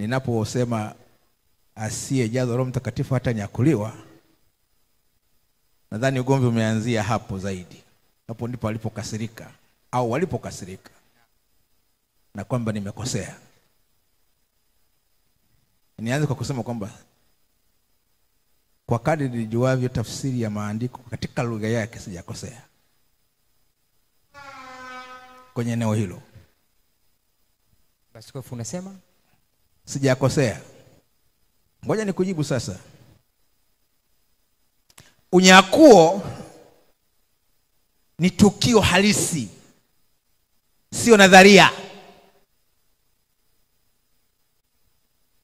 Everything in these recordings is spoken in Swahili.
ninaposema asiyejazwa Roho Mtakatifu hata nyakuliwa, nadhani ugomvi umeanzia hapo zaidi. Hapo ndipo alipokasirika au walipokasirika na kwamba nimekosea. Nianze kwa kusema kwamba kwa kadri nijuavyo tafsiri ya maandiko katika lugha yake sijakosea kwenye eneo hilo. Askofu unasema sijakosea. Ngoja nikujibu sasa. Unyakuo ni tukio halisi, sio nadharia.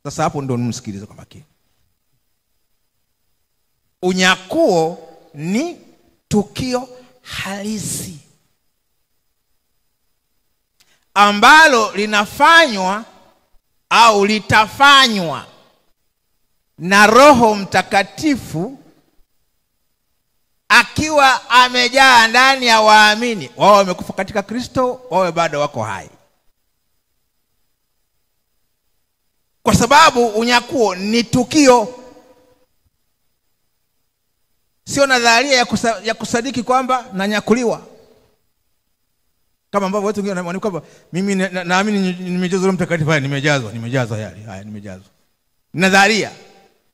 Sasa hapo ndo nimsikilize kwa makini. Unyakuo ni tukio halisi ambalo linafanywa au litafanywa na Roho Mtakatifu akiwa amejaa ndani ya waamini. Wao wamekufa katika Kristo, wao bado wako hai. Kwa sababu unyakuo ni tukio, sio nadharia ya kusadiki kwamba nanyakuliwa. Kama ambavyo watu wengine wanaona kwamba mimi naamini nimejazwa Roho Mtakatifu, nimejazwa haya nimejazwa. Nadharia,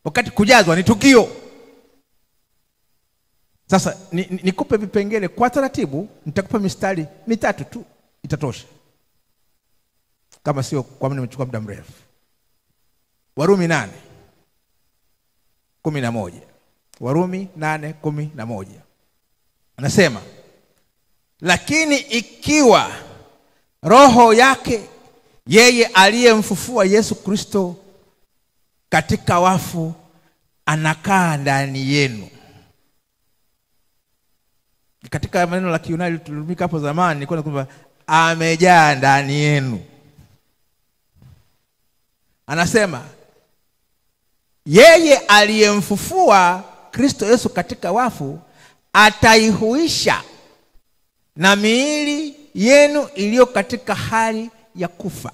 wakati kujazwa ni tukio. Sasa nikupe vipengele kwa taratibu, nitakupa mistari mitatu tu itatosha. Kama sio kwa maana nimechukua muda mrefu. Warumi 8:11. Warumi 8:11. Anasema, lakini ikiwa roho yake yeye aliyemfufua Yesu Kristo katika wafu anakaa ndani yenu. Katika maneno la Kiyunani tulitumika hapo zamani ni kwamba amejaa ndani yenu. Anasema yeye aliyemfufua Kristo Yesu katika wafu ataihuisha na miili yenu iliyo katika hali ya kufa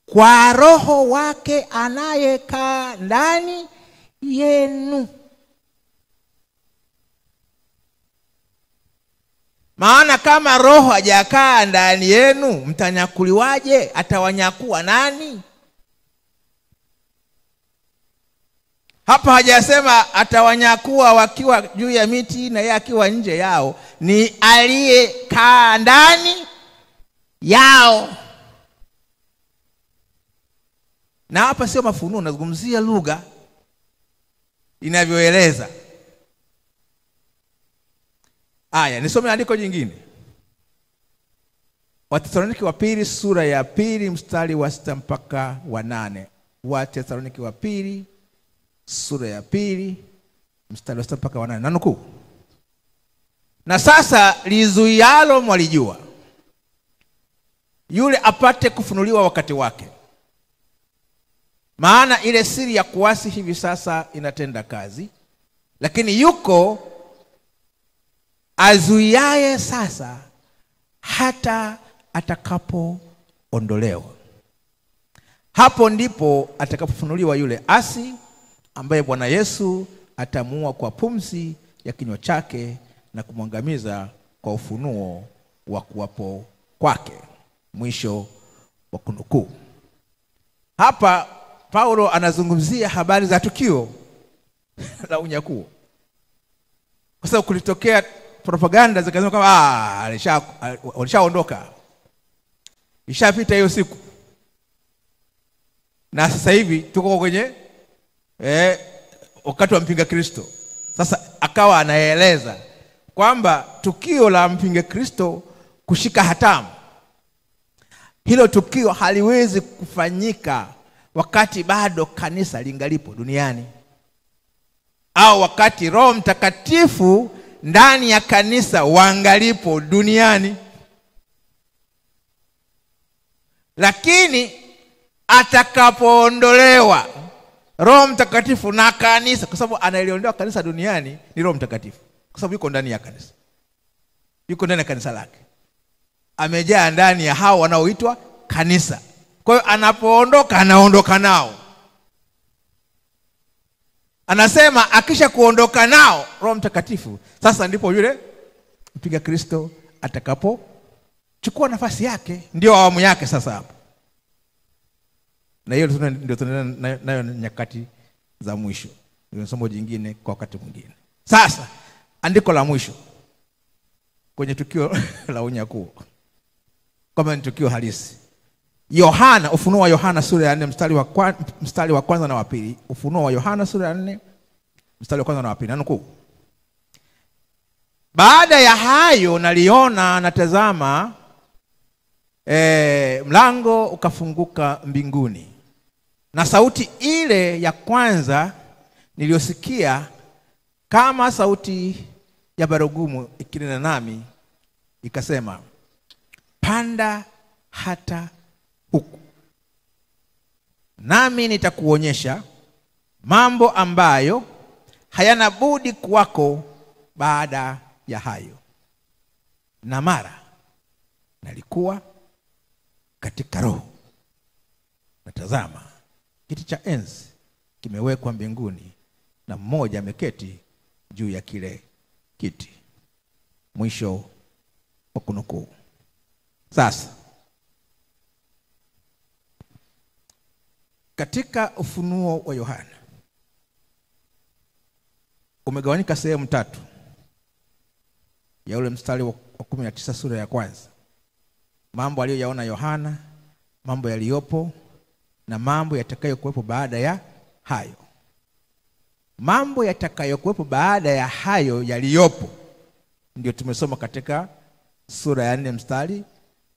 kwa roho wake anayekaa ndani yenu. Maana kama roho hajakaa ndani yenu, mtanyakuliwaje? Atawanyakua nani? Hapa hajasema atawanyakua wakiwa juu ya miti na yeye akiwa nje yao, ni aliyekaa ndani yao. Na hapa sio mafunuo, nazungumzia lugha inavyoeleza. Aya, nisome andiko jingine. Wathesalonike wa pili sura ya 2 mstari wa 6 mpaka wa 8. Wathesalonike wa pili sura ya 2 mstari wa 6 mpaka wa 8. Nanukuu. Na sasa lizuialo mwalijua, yule apate kufunuliwa wakati wake. Maana ile siri ya kuasi hivi sasa inatenda kazi, lakini yuko azuiaye sasa hata atakapoondolewa. Hapo ndipo atakapofunuliwa yule asi ambaye Bwana Yesu atamuua kwa pumzi ya kinywa chake na kumwangamiza kwa ufunuo wa kuwapo kwake. Mwisho wa kunukuu. Hapa Paulo anazungumzia habari za tukio la unyakuo. Kwa sababu kulitokea propaganda zikasema kama alishaondoka, ishapita hiyo siku, na sasa hivi tuko kwenye wakati wa mpinga Kristo. Sasa akawa anaeleza kwamba tukio la mpinga Kristo kushika hatamu, hilo tukio haliwezi kufanyika wakati bado kanisa lingalipo duniani, au wakati Roho Mtakatifu ndani ya kanisa wangalipo duniani. Lakini atakapoondolewa Roho Mtakatifu na kanisa, kwa sababu anayeliondoa kanisa duniani ni Roho Mtakatifu, kwa sababu yuko ndani ya kanisa, yuko ndani ya kanisa lake, amejaa ndani ya hao wanaoitwa kanisa. Kwa hiyo anapoondoka anaondoka nao. Anasema akisha kuondoka nao Roho Mtakatifu, sasa ndipo yule mpinga Kristo atakapo chukua nafasi yake, ndio awamu yake sasa hapo. Na hiyo ndio tunaenda nayo nyakati za mwisho. Ndio somo jingine kwa wakati mwingine. Sasa andiko la mwisho kwenye tukio la unyakuo, kama ni tukio halisi. Yohana, Ufunuo wa Yohana sura ya 4 mstari wa kwanza na wa pili. Ufunuo wa Yohana sura ya 4 mstari wa kwanza na wa pili. Nanukuu: baada ya hayo naliona natazama mlango ukafunguka mbinguni, na sauti ile ya kwanza niliyosikia kama sauti ya baragumu ikinena nami ikasema, panda hata huku, nami nitakuonyesha mambo ambayo hayana budi kuwako baada ya hayo. Na mara nalikuwa katika roho, natazama kiti cha enzi kimewekwa mbinguni, na mmoja ameketi juu ya kile kiti. Mwisho wa kunukuu. Sasa katika Ufunuo wa Yohana umegawanyika sehemu tatu ya ule mstari wa 19 sura ya kwanza. Mambo aliyoyaona Yohana, mambo yaliyopo na mambo yatakayokuwepo baada ya hayo. Mambo yatakayokuwepo baada ya hayo yaliyopo ndio tumesoma katika sura ya 4 mstari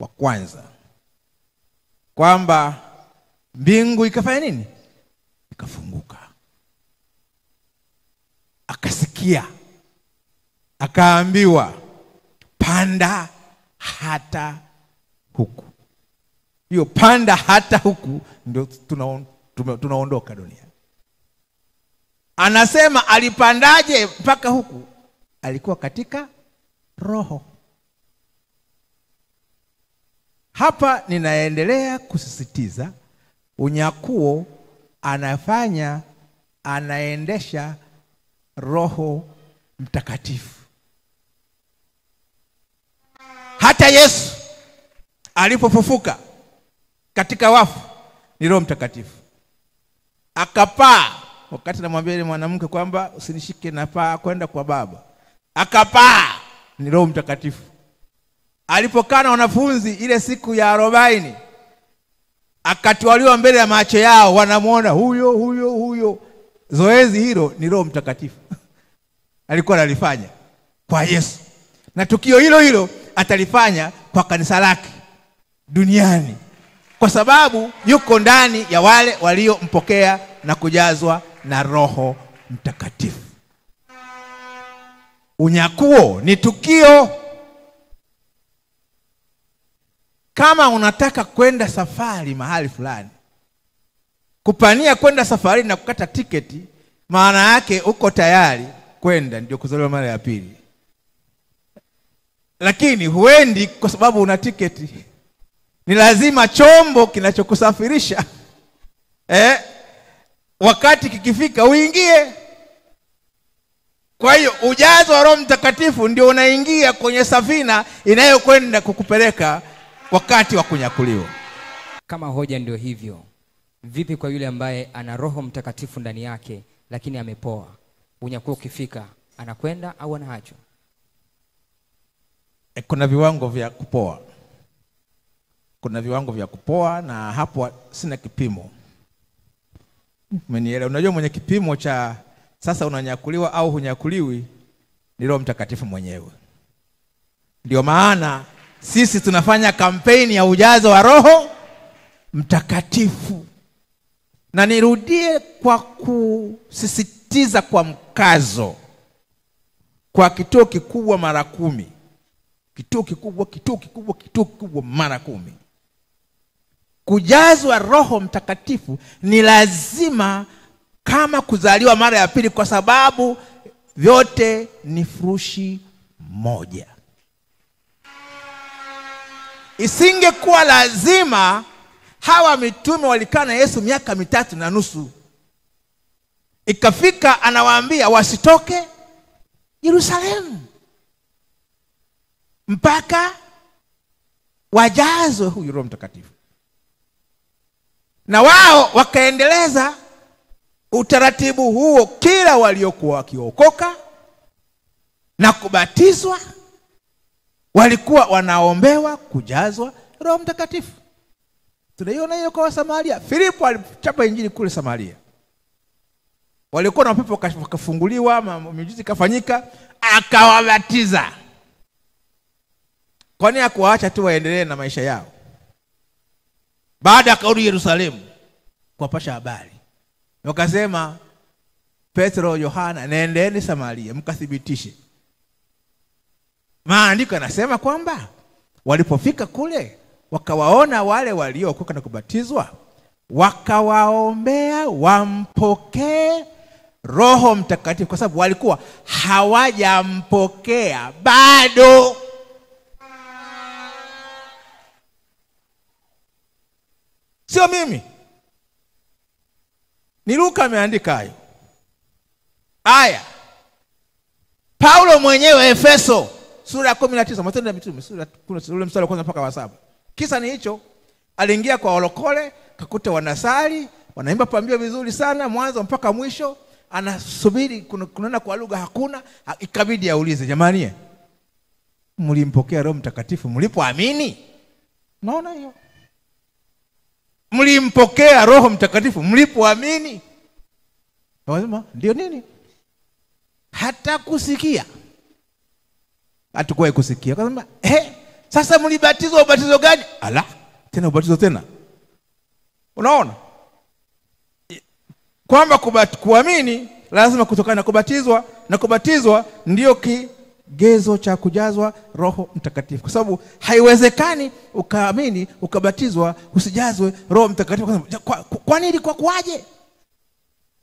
wa kwanza, kwamba mbingu ikafanya nini? Ikafunguka. Akasikia, akaambiwa, panda hata huku. Hiyo panda hata huku ndio tunaondoka dunia. Anasema alipandaje mpaka huku? Alikuwa katika roho. Hapa ninaendelea kusisitiza unyakuo anaendesha Roho Mtakatifu. Hata Yesu alipofufuka katika wafu ni Roho Mtakatifu. Akapaa, wakati namwambia ile mwanamke kwamba usinishike napaa kwenda kwa Baba, akapaa, ni Roho Mtakatifu. Alipokaa na wanafunzi ile siku ya 40, akatwaliwa mbele ya macho yao, wanamuona huyo. Zoezi hilo ni Roho Mtakatifu alikuwa analifanya kwa Yesu, na tukio hilo atalifanya kwa kanisa lake duniani, kwa sababu yuko ndani ya wale waliompokea na kujazwa na Roho Mtakatifu. Unyakuo ni tukio. Kama unataka kwenda safari mahali fulani, kupania kwenda safari na kukata tiketi, maana yake uko tayari kwenda, ndio kuzaliwa mara ya pili. Lakini huendi kwa sababu una tiketi. Ni lazima chombo kinachokusafirisha wakati kikifika uingie. Kwa hiyo ujazo wa Roho Mtakatifu ndio unaingia kwenye safina inayokwenda kukupeleka wakati wa kunyakuliwa. Kama hoja ndio hivyo, vipi kwa yule ambaye ana Roho Mtakatifu ndani yake lakini amepoa? Unyakuo ukifika anakwenda au anaachwa? Kuna viwango vya kupoa. Kuna viwango vya kupoa, na hapo sina kipimo. Umenielewa? Unajua mwenye kipimo cha sasa unanyakuliwa au hunyakuliwi ni Roho Mtakatifu mwenyewe. Ndio maana sisi tunafanya kampeni ya ujazo wa Roho Mtakatifu. Na nirudie kwa kusisitiza kwa mkazo, kwa kituo kikubwa mara 10. Kituo kikubwa mara 10. Kujazwa Roho Mtakatifu ni lazima kama kuzaliwa mara ya pili, kwa sababu vyote ni furushi moja. Isingekuwa lazima hawa mitume walikaa na Yesu miaka 3.5. Ikafika anawaambia wasitoke Yerusalemu mpaka wajazwe huyu Roho Mtakatifu. Na wao wakaendeleza utaratibu huo, kila waliokuwa wakiokoka na kubatizwa walikuwa wanaombewa kujazwa Roho Mtakatifu. Tunaiona hiyo kwa Samaria. Filipo alichapa injili kule Samaria. Walikuwa na pepo wakafunguliwa, miujiza ikafanyika, akawabatiza. Kwa nini hakuwaacha tu waendelee na maisha yao? Baada akarudi Yerusalemu kuwapasha habari. Wakasema Petro, Yohana, nendeni Samaria mkathibitishe. Maandiko yanasema kwamba walipofika kule wakawaona wale waliokoka na kubatizwa, wakawaombea wampokee Roho Mtakatifu, kwa sababu walikuwa hawajampokea bado. Sio mimi, ni Luka ameandika hayo. Aya, Paulo mwenyewe Efeso sura ya 19, Matendo ya Mitume sura ule mstari wa 1 mpaka wa 7. Kisa ni hicho, aliingia kwa walokole, kakuta wanasali, wanaimba pambio vizuri sana mwanzo mpaka mwisho, anasubiri kunena kwa lugha hakuna. Ikabidi aulize, jamani, mlimpokea Roho Mtakatifu mlipoamini? Naona hiyo, mlimpokea Roho Mtakatifu mlipoamini? Wanasema ndio. Nini? Hata kusikia hatakuwahi kusikia. Akasema sasa mlibatizwa ubatizo gani? Ala, tena ubatizo tena. Unaona kwamba kuamini lazima kutokana na kubatizwa, na kubatizwa ndio kigezo cha kujazwa Roho Mtakatifu, kwa sababu haiwezekani ukaamini ukabatizwa usijazwe Roho Mtakatifu. Kwa nini? Kwa kuaje?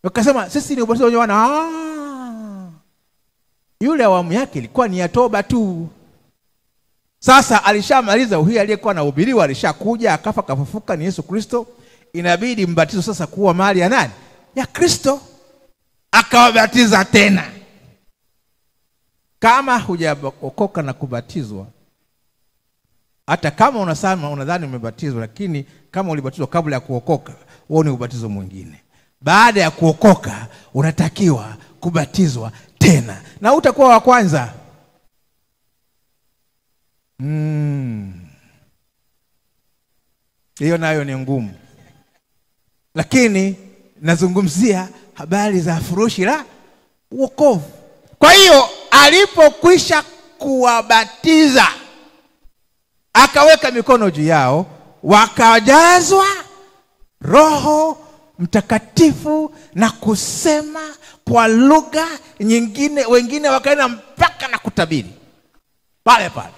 Wakasema sisi ni ubatizo wa Yohana. Yule awamu yake ilikuwa ni ya toba tu. Sasa alishamaliza, huyu aliyekuwa anahubiriwa alishakuja, akafa kafufuka, ni Yesu Kristo. Inabidi mbatizo sasa kuwa mali ya nani? Ya Kristo. Akawabatiza tena. Kama hujaokoka na kubatizwa, hata kama unasema unadhani umebatizwa, lakini kama ulibatizwa kabla ya kuokoka, huo ni ubatizo mwingine. Baada ya kuokoka unatakiwa kubatizwa tena, na utakuwa wa kwanza. Hiyo nayo ni ngumu, lakini nazungumzia habari za furushi la wokovu. Kwa hiyo alipokwisha kuwabatiza, akaweka mikono juu yao, wakajazwa Roho Mtakatifu na kusema kwa lugha nyingine, wengine wakaenda mpaka na kutabiri pale pale.